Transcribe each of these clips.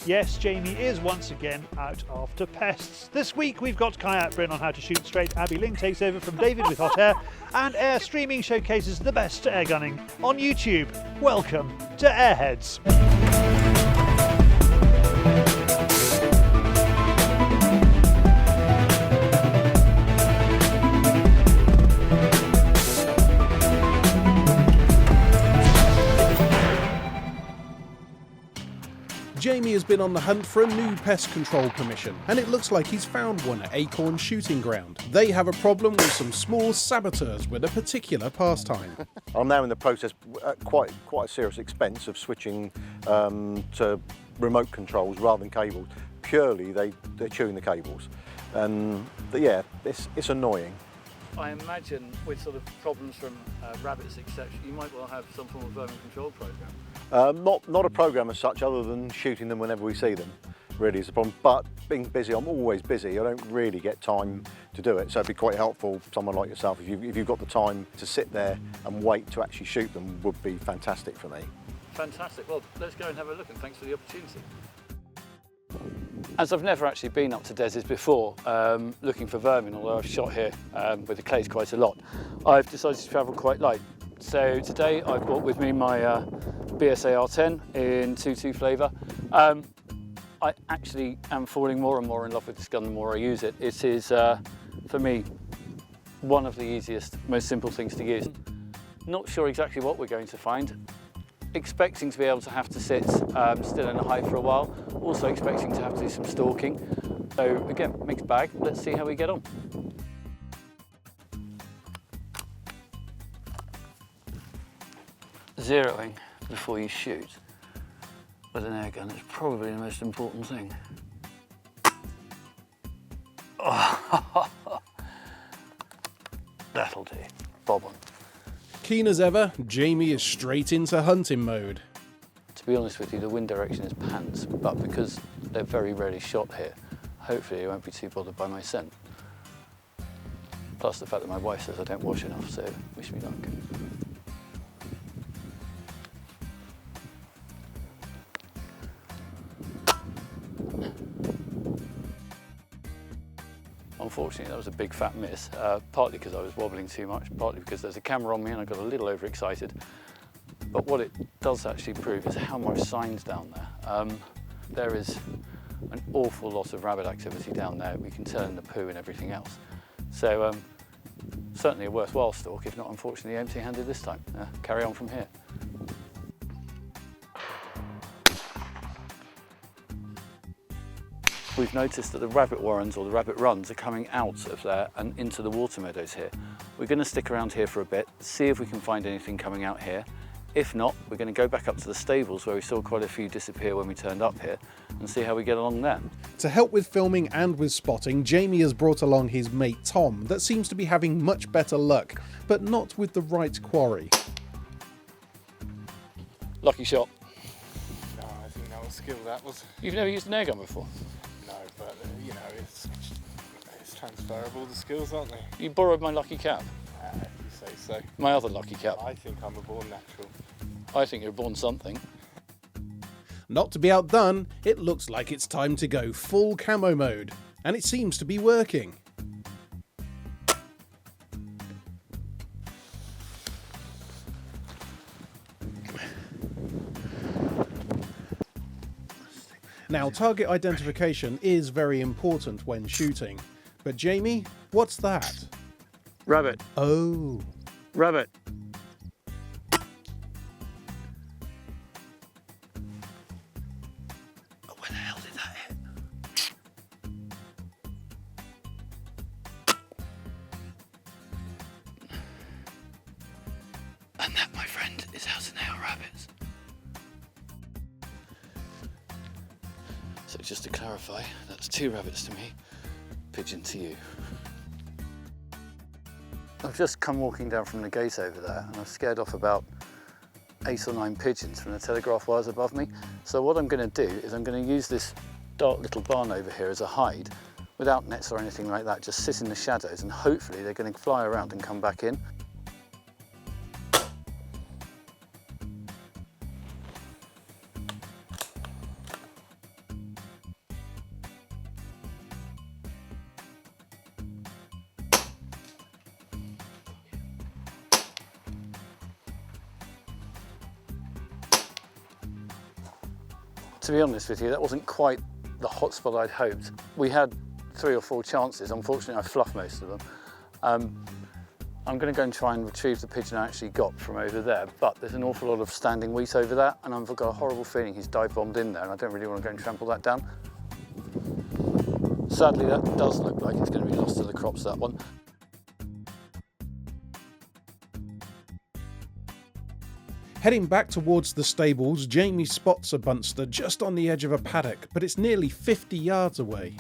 Yes, Jamie is once again out after pests. This week we've got Kayak Bryn on how to shoot straight, Abbey Ling takes over from David with hot air, and Airstreaming showcases the best air gunning on YouTube. Welcome to AirHeads. Jamie has been on the hunt for a new pest control permission, and it looks like he's found one at Acorn Shooting Ground. They have a problem with some small saboteurs with a particular pastime. I'm now in the process, at quite a serious expense, of switching to remote controls rather than cables. Purely, they're chewing the cables. But yeah, it's annoying. I imagine with sort of problems from rabbits, etc., you might well have some form of vermin control program. Not a program as such, other than shooting them whenever we see them, really is the problem. But being busy, I'm always busy. I don't really get time to do it. So it'd be quite helpful, someone like yourself, if you've got the time to sit there and wait to actually shoot them, would be fantastic for me. Fantastic. Well, let's go and have a look, and thanks for the opportunity. As I've never actually been up to Des's before looking for vermin, although I've shot here with the clays quite a lot, I've decided to travel quite light. So today I've brought with me my BSA R10 in 2.2 flavour. I actually am falling more and more in love with this gun the more I use it. It is, for me, one of the easiest, most simple things to use. Not sure exactly what we're going to find. Expecting to be able to have to sit still in a height for a while. Also expecting to have to do some stalking. So again, mixed bag. Let's see how we get on. Zeroing before you shoot with an air gun is probably the most important thing. Oh, that'll do. Bob on. Keen as ever, Jamie is straight into hunting mode. To be honest with you, the wind direction is pants, but because they're very rarely shot here, hopefully you won't be too bothered by my scent. Plus the fact that my wife says I don't wash enough, so wish me luck. Unfortunately, that was a big fat miss, partly because I was wobbling too much, partly because there's a camera on me and I got a little overexcited. But what it does actually prove is how much sign's down there. There is an awful lot of rabbit activity down there. We can turn the poo and everything else. So certainly a worthwhile stalk, if not unfortunately empty-handed this time. Carry on from here. We've noticed that the rabbit warrens or the rabbit runs are coming out of there and into the water meadows here. We're going to stick around here for a bit, see if we can find anything coming out here. If not, we're going to go back up to the stables where we saw quite a few disappear when we turned up here and see how we get along there. To help with filming and with spotting, Jamie has brought along his mate Tom that seems to be having much better luck, but not with the right quarry. Lucky shot. No, I think that was skill, that was. You've never used an air gun before? No, but you know, it's transferable, the skills, aren't they? You borrowed my lucky cap. If you say so. My other lucky cap. I think I'm a born natural. I think you're born something. Not to be outdone, it looks like it's time to go full camo mode, and it seems to be working. Now, target identification is very important when shooting, but Jamie, what's that? Rabbit. Oh. Rabbit. Oh, where the hell did that hit? And that, my friend, is how to nail rabbits. So just to clarify, that's 2 rabbits to me, pigeon to you. I've just come walking down from the gate over there and I've scared off about 8 or 9 pigeons from the telegraph wires above me. So what I'm going to do is I'm going to use this dark little barn over here as a hide, without nets or anything like that, just sit in the shadows and hopefully they're going to fly around and come back in. To be honest with you, that wasn't quite the hotspot I'd hoped. We had 3 or 4 chances. Unfortunately, I fluffed most of them. I'm going to go and try and retrieve the pigeon I actually got from over there, but there's an awful lot of standing wheat over that, and I've got a horrible feeling he's dive bombed in there, and I don't really want to go and trample that down. Sadly, that does look like it's going to be lost to the crops, that one. Heading back towards the stables, Jamie spots a bunster just on the edge of a paddock, but it's nearly 50 yards away.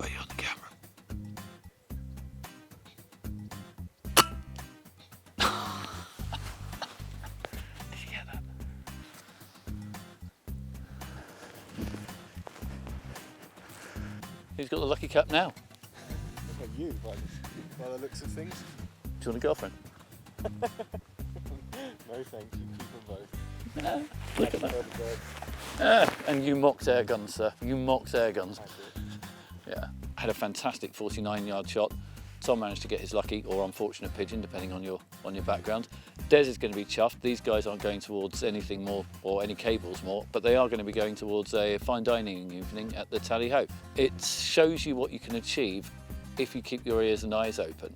Are you on the camera? Did you get that? Who's got the lucky cap now? You, by the looks of things. Do you want a girlfriend? No thanks, you keep them both. Look at that. And you mocked air guns, sir. You mocked air guns. Yeah. I had a fantastic 49-yard shot. Tom managed to get his lucky or unfortunate pigeon, depending on your background. Des is going to be chuffed. These guys aren't going towards anything more or any cables more, but they are going to be going towards a fine dining evening at the Tally Ho. It shows you what you can achieve if you keep your ears and eyes open.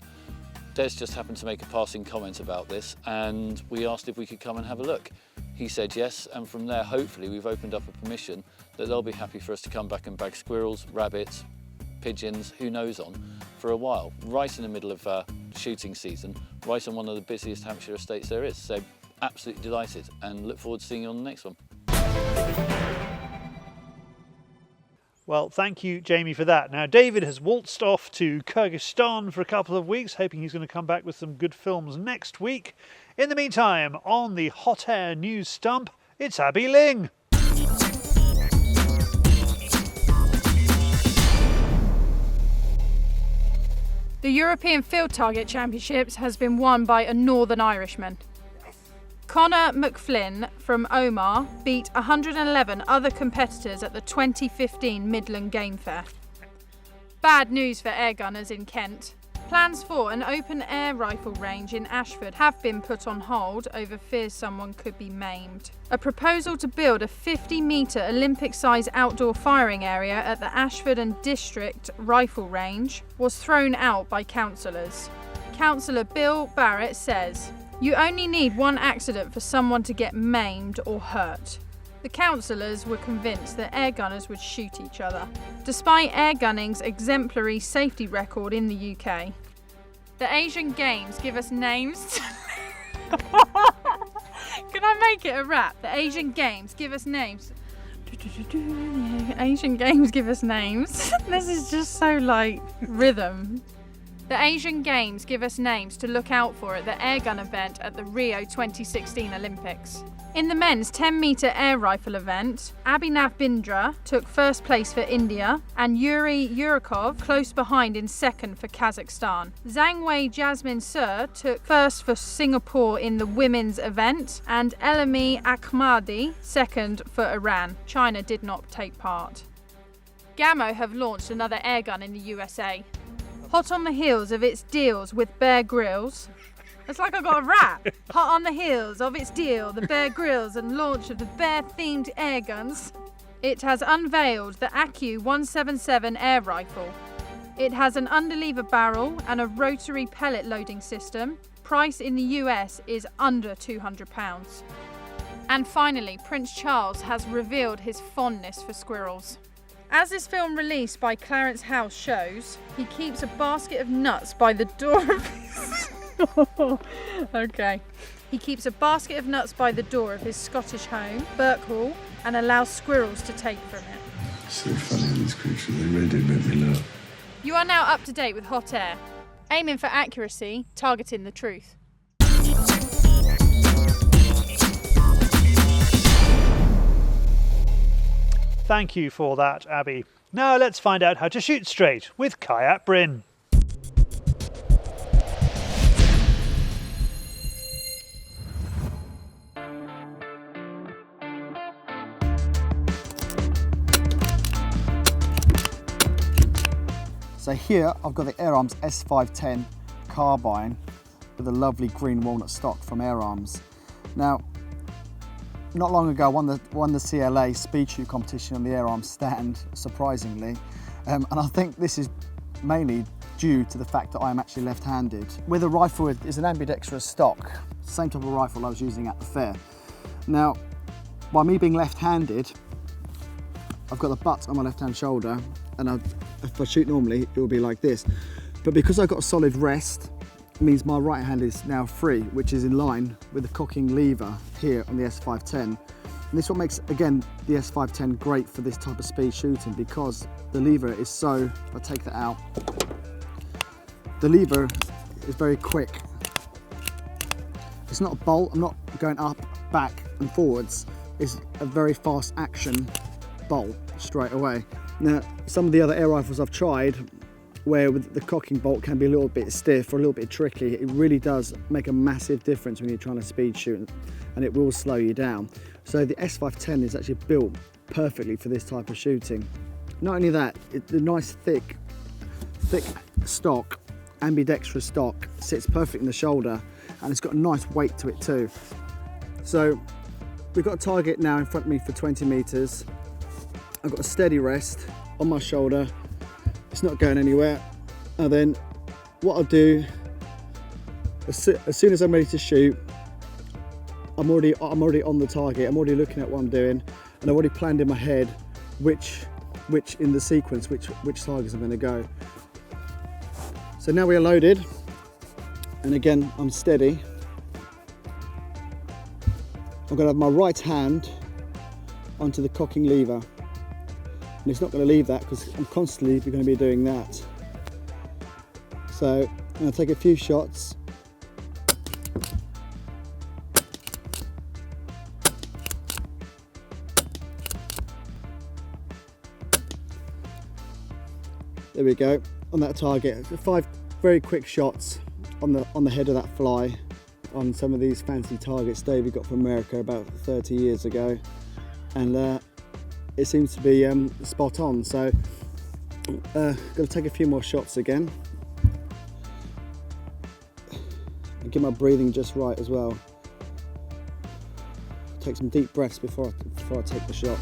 Des just happened to make a passing comment about this, and we asked if we could come and have a look. He said yes, and from there, hopefully, we've opened up a permission that they'll be happy for us to come back and bag squirrels, rabbits, pigeons, who knows on, for a while, right in the middle of shooting season, right on one of the busiest Hampshire estates there is. So absolutely delighted, and look forward to seeing you on the next one. Well, thank you, Jamie, for that. Now, David has waltzed off to Kyrgyzstan for a couple of weeks, hoping he's going to come back with some good films next week. In the meantime, on the hot air news stump, it's Abbey Ling. The European Field Target Championships has been won by a Northern Irishman. Connor McFlynn from Omagh beat 111 other competitors at the 2015 Midland Game Fair. Bad news for air gunners in Kent. Plans for an open air rifle range in Ashford have been put on hold over fears someone could be maimed. A proposal to build a 50-metre Olympic-size outdoor firing area at the Ashford and District Rifle Range was thrown out by councillors. Councillor Bill Barrett says, "You only need one accident for someone to get maimed or hurt." The councillors were convinced that air gunners would shoot each other, despite AirGunning's exemplary safety record in the UK. The Asian Games give us names. Can I make it a rap? The Asian Games give us names. The Asian Games give us names. This is just so like rhythm. The Asian Games give us names to look out for at the airgun event at the Rio 2016 Olympics. In the men's 10-metre air rifle event, Abhinav Bindra took first place for India and Yuri Yurikov close behind in second for Kazakhstan. Zhang Wei Jasmine Sir took first for Singapore in the women's event and Elami Ahmadi second for Iran. China did not take part. Gammo have launched another airgun in the USA. Hot on the heels of its deals with Bear Grylls. It's like I got a rap. Hot on the heels of its deal, the Bear Grylls, and launch of the bear-themed air guns. It has unveiled the ACU 177 air rifle. It has an underlever barrel and a rotary pellet loading system. Price in the US is under £200. And finally, Prince Charles has revealed his fondness for squirrels. As this film released by Clarence House shows, he keeps a basket of nuts by the door of his... Okay. He keeps a basket of nuts by the door of his Scottish home, Birkhall, and allows squirrels to take from it. So funny, these creatures, they really do make me laugh. You are now up to date with hot air. Aiming for accuracy, targeting the truth. Thank you for that, Abby. Now let's find out how to shoot straight with Kayak Bryn. So here I've got the Air Arms S510 carbine with a lovely green walnut stock from Air Arms. Now, not long ago I won the CLA speed shoot competition on the Air Arms stand, surprisingly, and I think this is mainly due to the fact that I am actually left-handed. With a rifle, it's an ambidextrous stock, same type of rifle I was using at the fair. Now, by me being left-handed, I've got the butt on my left-hand shoulder, and if I shoot normally, it will be like this. But because I've got a solid rest, it means my right hand is now free, which is in line with the cocking lever here on the S510. And this is what makes, again, the S510 great for this type of speed shooting, because the lever is so, if I take that out, the lever is very quick. It's not a bolt, I'm not going up, back and forwards. It's a very fast action bolt straight away. Now, some of the other air rifles I've tried, where with the cocking bolt can be a little bit stiff or a little bit tricky, it really does make a massive difference when you're trying to speed shoot, and it will slow you down. So the S510 is actually built perfectly for this type of shooting. Not only that, the nice thick stock, ambidextrous stock, sits perfect in the shoulder, and it's got a nice weight to it too. So we've got a target now in front of me for 20 meters. I've got a steady rest on my shoulder. It's not going anywhere. And then what I'll do, as soon as I'm ready to shoot, I'm already on the target. I'm already looking at what I'm doing, and I've already planned in my head which in the sequence, which targets I'm going to go. So now we are loaded, and again I'm steady. I'm going to have my right hand onto the cocking lever, and it's not going to leave that because I'm constantly going to be doing that. So I'm going to take a few shots. There we go, on that target. 5 very quick shots on the head of that fly on some of these fancy targets Davey got from America about 30 years ago, and it seems to be spot on. So got to take a few more shots again and get my breathing just right as well. Take some deep breaths before I take the shot.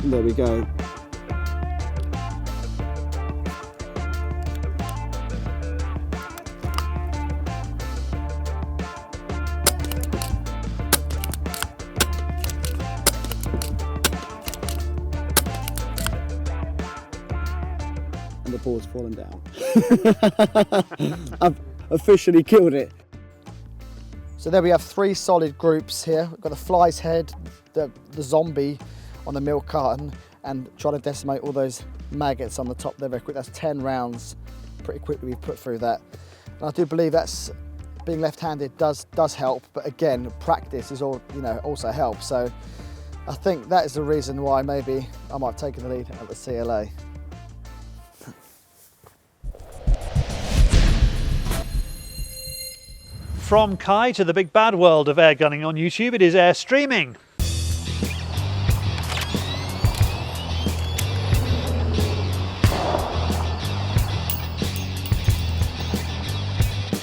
There we go. And the ball's fallen down. I've officially killed it. So there we have 3 solid groups here. We've got the fly's head, the zombie on the milk carton, and try to decimate all those maggots on the top there very quick. That's 10 rounds pretty quickly we've put through that. And I do believe that's, being left-handed does help, but again, practice is all, also helps. So I think that is the reason why maybe I might have taken the lead at the CLA. From Kai to the big bad world of air gunning on YouTube, it is Airstreaming.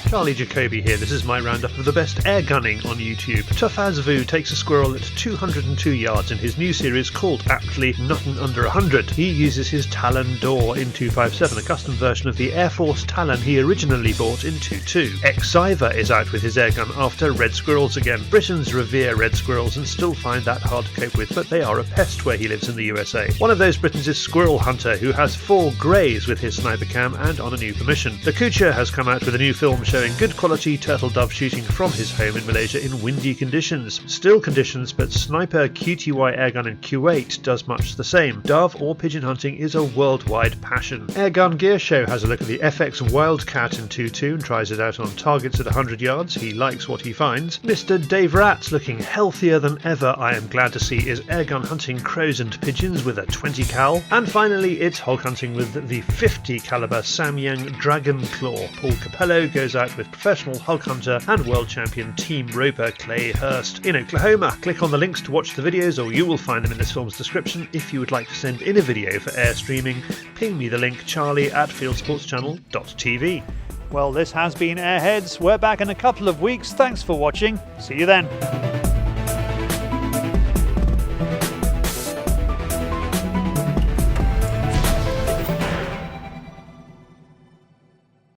Charlie Jacoby here. This is my roundup of the best air gunning on YouTube. Tough-As-Vu takes a squirrel at 202 yards in his new series called aptly Nuttin' Under 100. He uses his Talon door in 257, a custom version of the Air Force Talon he originally bought in 22. X-Cyver is out with his airgun after red squirrels again. Britons revere red squirrels and still find that hard to cope with, but they are a pest where he lives in the USA. One of those Britons is Squirrel Hunter, who has 4 greys with his sniper cam and on a new permission. The Kucha has come out with a new film showing good quality turtle dove shooting from his home in Malaysia in windy conditions. Still conditions, but sniper QTY airgun in Kuwait does much the same. Dove or pigeon hunting is a worldwide passion. Airgun Gear Show has a look at the FX Wildcat in 2.2 and tries it out on targets at 100 yards. He likes what he finds. Mr. Dave Ratz, looking healthier than ever, I am glad to see, is airgun hunting crows and pigeons with a 20 cal. And finally, it's hog hunting with the 50 caliber Samyang Dragon Claw. Paul Capello goes out shootout with professional hog hunter and world champion team roper Clay Hurst in Oklahoma. Click on the links to watch the videos, or you will find them in this film's description. If you would like to send in a video for Airstreaming, ping me the link charlie@fieldsportschannel.tv. Well, this has been Airheads. We're back in a couple of weeks. Thanks for watching. See you then.